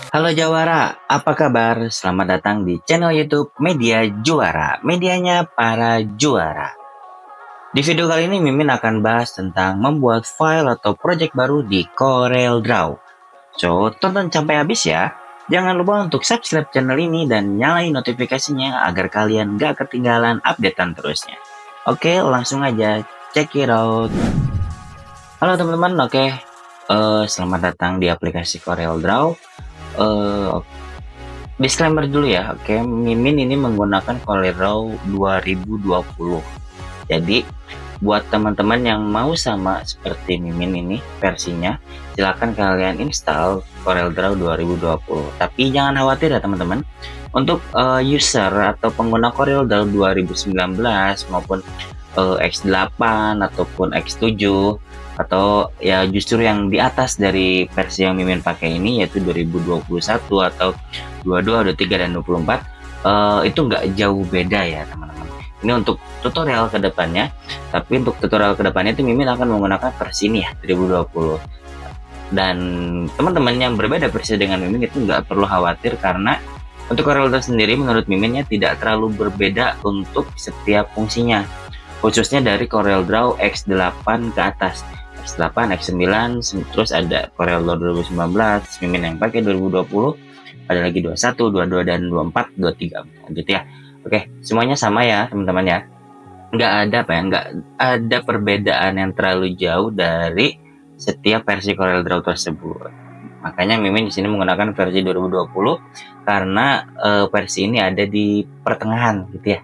Halo Jawara, apa kabar? Selamat datang di channel YouTube Media Juara, medianya para juara. Di video kali ini Mimin akan bahas tentang membuat file atau project baru di CorelDRAW. So, tonton sampai habis ya. Jangan lupa untuk subscribe channel ini dan nyalain notifikasinya agar kalian gak ketinggalan updatean terusnya. Oke, langsung aja check it out. Halo teman-teman, selamat datang di aplikasi CorelDRAW. Disclaimer dulu ya, oke. Mimin ini menggunakan CorelDRAW 2020. Jadi, buat teman-teman yang mau sama seperti Mimin ini versinya, silahkan kalian install CorelDRAW 2020. Tapi jangan khawatir ya teman-teman. Untuk user atau pengguna CorelDRAW 2019 maupun X8 ataupun X7 atau ya justru yang di atas dari versi yang Mimin pakai ini yaitu 2021 atau 22, 23 dan 24 itu nggak jauh beda ya teman-teman. Ini untuk tutorial kedepannya, tapi untuk tutorial kedepannya itu Mimin akan menggunakan versi ini ya 2020. Dan teman-teman yang berbeda versi dengan Mimin itu nggak perlu khawatir karena untuk CorelDRAW sendiri menurut Miminnya tidak terlalu berbeda untuk setiap fungsinya, khususnya dari CorelDRAW X8 ke atas. X8, X9, terus ada CorelDRAW 2019, Mimin yang pakai 2020, ada lagi 21, 22 dan 24, 23 gitu ya. Oke, semuanya sama ya teman-teman ya. Nggak ada perbedaan yang terlalu jauh dari setiap versi CorelDRAW tersebut. Makanya Mimin di sini menggunakan versi 2020 karena versi ini ada di pertengahan gitu ya.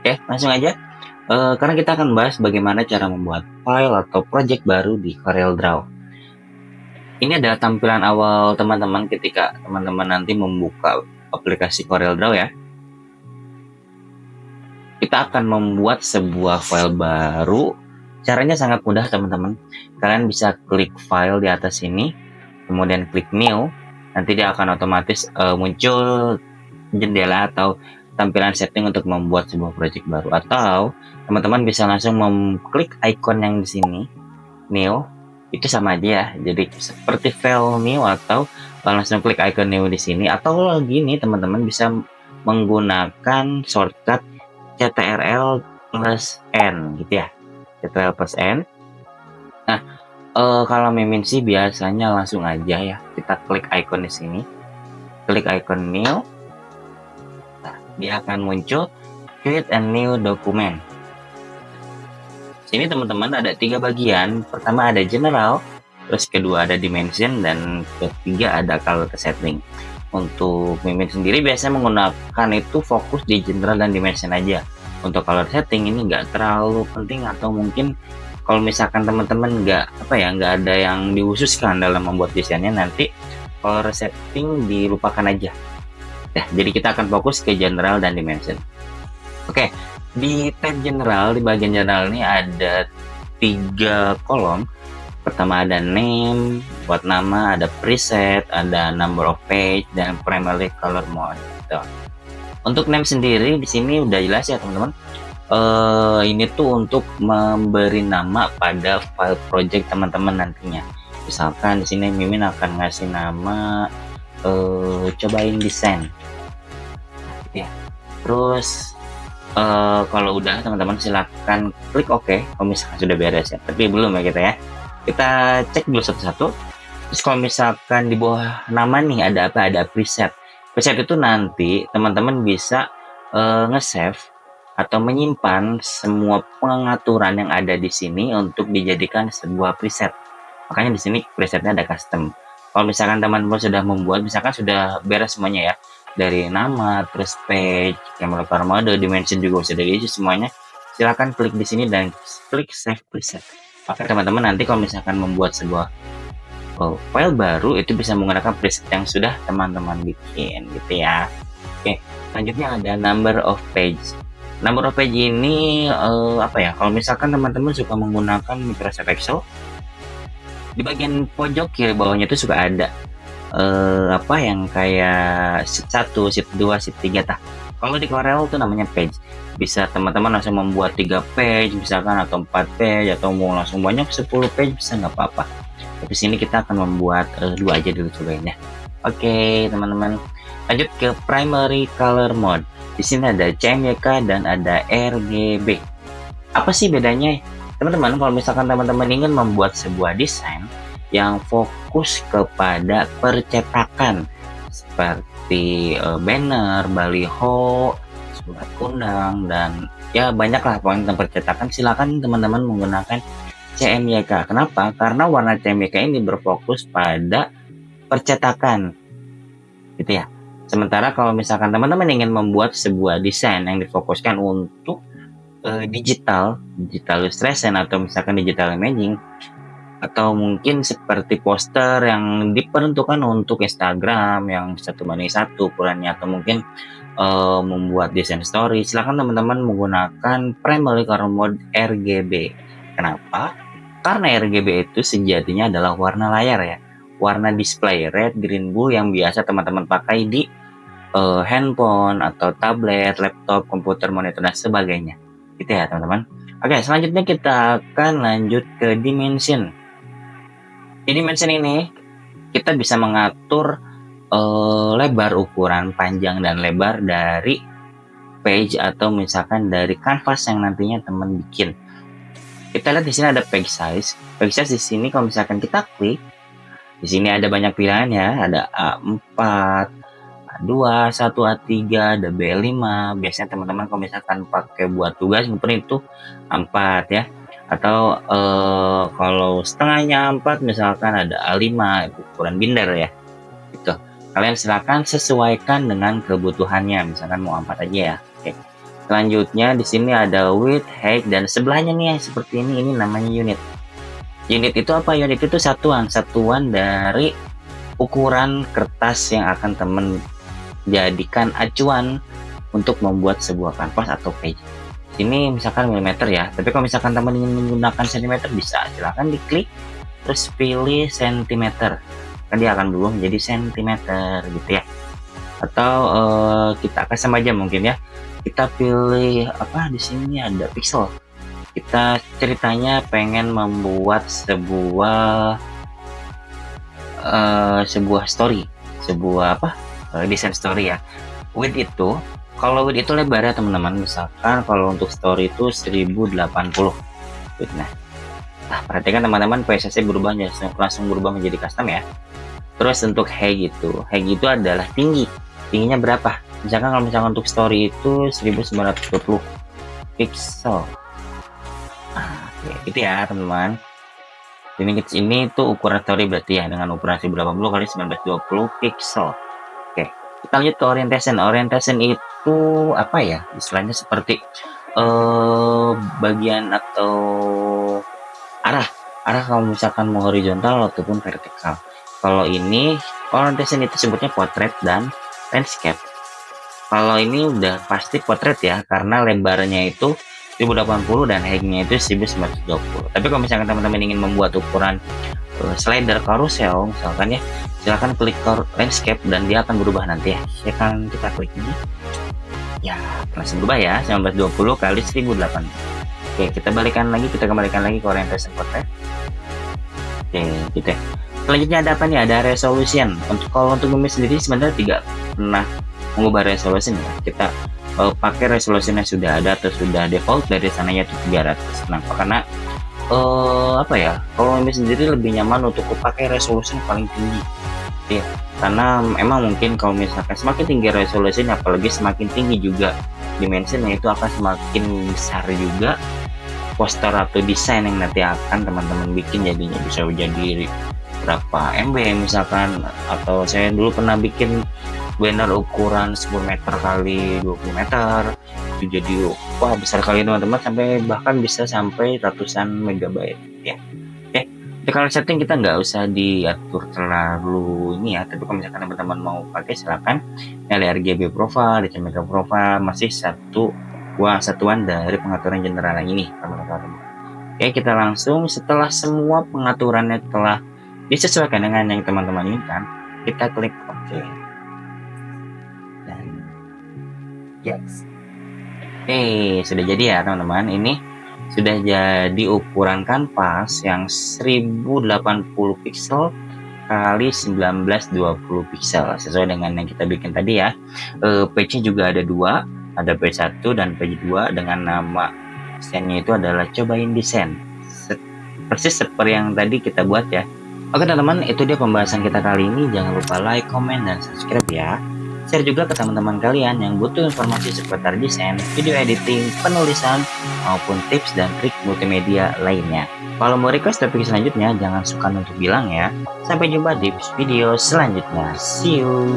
Oke, langsung aja. Karena kita akan bahas bagaimana cara membuat file atau project baru di CorelDRAW. Ini adalah tampilan awal teman-teman ketika teman-teman nanti membuka aplikasi CorelDRAW ya. Kita akan membuat sebuah file baru. Caranya sangat mudah teman-teman. Kalian bisa klik file di atas ini, kemudian klik new. Nanti dia akan otomatis muncul jendela atau tampilan setting untuk membuat sebuah project baru, atau teman-teman bisa langsung mengklik icon yang di sini new, itu sama aja ya, jadi seperti file new, atau langsung klik icon new di sini, atau lagi nih teman-teman bisa menggunakan shortcut Ctrl plus N gitu ya, Ctrl plus N. Nah, kalau Mimin sih biasanya langsung aja ya, kita klik icon di sini, klik icon new. Dia akan muncul create a new document. Sini teman-teman ada 3 bagian. Pertama ada general, terus kedua ada dimension, dan ketiga ada color setting. Untuk Mimin sendiri biasanya menggunakan itu fokus di general dan dimension aja. Untuk color setting ini nggak terlalu penting, atau mungkin kalau misalkan teman-teman nggak ada yang dihususkan dalam membuat desainnya, nanti color setting dilupakan aja. Ya, jadi kita akan fokus ke general dan dimension. Oke, di tab general, di bagian general ini ada 3 kolom. Pertama ada name, buat nama, ada preset, ada number of page, dan primary color mode. Gitu. Untuk name sendiri di sini udah jelas ya teman-teman. Ini tuh untuk memberi nama pada file project teman-teman nantinya. Misalkan di sini Mimin akan ngasih nama cobain desain ya. Terus kalau udah teman-teman silahkan klik OK kalau misalkan sudah beres ya, tapi belum ya kita cek dulu satu-satu. Terus kalau misalkan di bawah nama nih ada apa, ada preset itu nanti teman-teman bisa nge-save atau menyimpan semua pengaturan yang ada di sini untuk dijadikan sebuah preset. Makanya di sini presetnya ada custom. Kalau misalkan teman-teman sudah membuat, misalkan sudah beres semuanya ya, dari nama, terus page, camera mode, dimension juga sudah diisi semuanya, silahkan klik di sini dan klik save preset. Maka teman-teman nanti kalau misalkan membuat sebuah file baru itu bisa menggunakan preset yang sudah teman-teman bikin gitu ya. Oke, selanjutnya ada number of page. Number of page ini kalau misalkan teman-teman suka menggunakan Microsoft Excel, di bagian pojok kiri bawahnya itu suka ada yang kayak sheet 1, sheet 2, sheet 3 tah. Kalau di Corel itu namanya page. Bisa teman-teman langsung membuat 3 page misalkan, atau 4 page, atau mau langsung banyak 10 page bisa nggak apa-apa. Tapi sini kita akan membuat 2 aja dulu cobain ya. Oke, teman-teman. Lanjut ke primary color mode. Di sini ada CMYK dan ada RGB. Apa sih bedanya? Teman-teman, kalau misalkan teman-teman ingin membuat sebuah desain yang fokus kepada percetakan seperti banner, baliho, surat undang, dan ya banyaklah poin tentang percetakan, silakan teman-teman menggunakan CMYK. Kenapa? Karena warna CMYK ini berfokus pada percetakan, gitu ya. Sementara kalau misalkan teman-teman ingin membuat sebuah desain yang difokuskan untuk digital illustration atau misalkan digital imaging, atau mungkin seperti poster yang diperuntukkan untuk Instagram yang 1:1 ukurannya, atau mungkin membuat desain story, silakan teman-teman menggunakan primary color mode RGB. Kenapa? Karena RGB itu sejatinya adalah warna layar ya, warna display red, green, blue yang biasa teman-teman pakai di handphone atau tablet, laptop, komputer, monitor, dan sebagainya. Gitu ya teman-teman. Oke, selanjutnya kita akan lanjut ke dimension. Di dimension ini kita bisa mengatur lebar, ukuran, panjang, dan lebar dari page atau misalkan dari kanvas yang nantinya teman bikin. Kita lihat di sini ada page size. Page size di sini kalau misalkan kita klik, di sini ada banyak pilihan ya, ada A4, A2, A1, A3, ada B5. Biasanya teman-teman kalau misalkan pakai buat tugas mungkin itu A4 ya. Atau kalau setengahnya A4 misalkan ada A5, ukuran binder ya. Gitu. Kalian silakan sesuaikan dengan kebutuhannya, misalkan mau 4 aja ya. Oke. Selanjutnya di sini ada width, height, dan sebelahnya nih seperti ini namanya unit. Unit itu apa? Unit itu satuan dari ukuran kertas yang akan teman jadikan acuan untuk membuat sebuah kanvas atau page. Sini misalkan milimeter ya, tapi kalau misalkan teman ingin menggunakan sentimeter bisa, silahkan diklik terus pilih sentimeter, kan dia akan berubah menjadi sentimeter gitu ya. Atau kita custom aja mungkin ya, kita pilih apa, di sini ada pixel, kita ceritanya pengen membuat sebuah story, sebuah desain story ya. Width itu, kalau width itu lebar ya teman-teman, misalkan kalau untuk story itu 1080 width. Nah, perhatikan teman-teman, PSS berubah langsung berubah menjadi custom ya. Terus untuk height itu adalah tingginya berapa. Misalkan kalau misalkan untuk story itu 1920 pixel. Oke, gitu ya teman-teman. Ini tuh ukuran story berarti ya, dengan ukuran 1080 kali 1920 pixel. Oke, kita lanjut ke orientation. Orientation itu apa ya? Istilahnya seperti bagian atau arah kalau misalkan mau horizontal ataupun vertikal. Kalau ini orientation itu sebutnya portrait dan landscape. Kalau ini udah pasti portrait ya, karena lebarnya itu 1080 dan height-nya itu 1920. Tapi kalau misalkan teman-teman ingin membuat ukuran slider carousel misalkan ya, silahkan klik landscape dan dia akan berubah nanti ya. Silahkan kita klik ini. Ya, langsung berubah ya, 1920 kali 1080. Oke, kita kembalikan lagi ke orientation portrait. Oke, gitu ya. Selanjutnya ada apa nih? Ada resolution. Kalau untuk Bumi sendiri sebenarnya tidak pernah mengubah resolution ya. Kita pakai resolution yang sudah ada atau sudah default dari sananya itu 300. Kenapa? Karena kalau Bumi sendiri lebih nyaman untuk pakai resolution paling tinggi. Ya, karena emang mungkin kalau misalkan semakin tinggi resolution, apalagi semakin tinggi juga dimensinya, itu akan semakin besar juga poster atau desain yang nanti akan teman-teman bikin, jadinya bisa jadi berapa MB misalkan. Atau saya dulu pernah bikin banner ukuran 10 meter kali 20 meter, itu jadi wah besar kali teman-teman, bahkan bisa sampai ratusan megabyte ya. Oke, jadi kalau setting kita nggak usah diatur terlalu ini ya, tapi kalau misalkan teman-teman mau pakai silakan nyali RGB profile, DCMYK profile, masih satuan dari pengaturan general yang ini teman-teman. Oke, kita langsung setelah semua pengaturannya telah disesuaikan dengan yang teman-teman inginkan, kita klik OK dan yes. Oke, sudah jadi ya teman-teman. Ini sudah jadi ukuran kanvas yang 1080 pixel kali 1920 pixel sesuai dengan yang kita bikin tadi ya. Page-nya juga ada dua, ada page 1 dan page 2 dengan nama desainnya itu adalah cobain desain. Persis seperti yang tadi kita buat ya. Oke teman-teman, itu dia pembahasan kita kali ini. Jangan lupa like, comment, dan subscribe ya. Share juga ke teman-teman kalian yang butuh informasi seputar desain, video editing, penulisan, maupun tips dan trik multimedia lainnya. Kalau mau request topik selanjutnya, jangan sukar untuk bilang ya. Sampai jumpa di video selanjutnya. See you.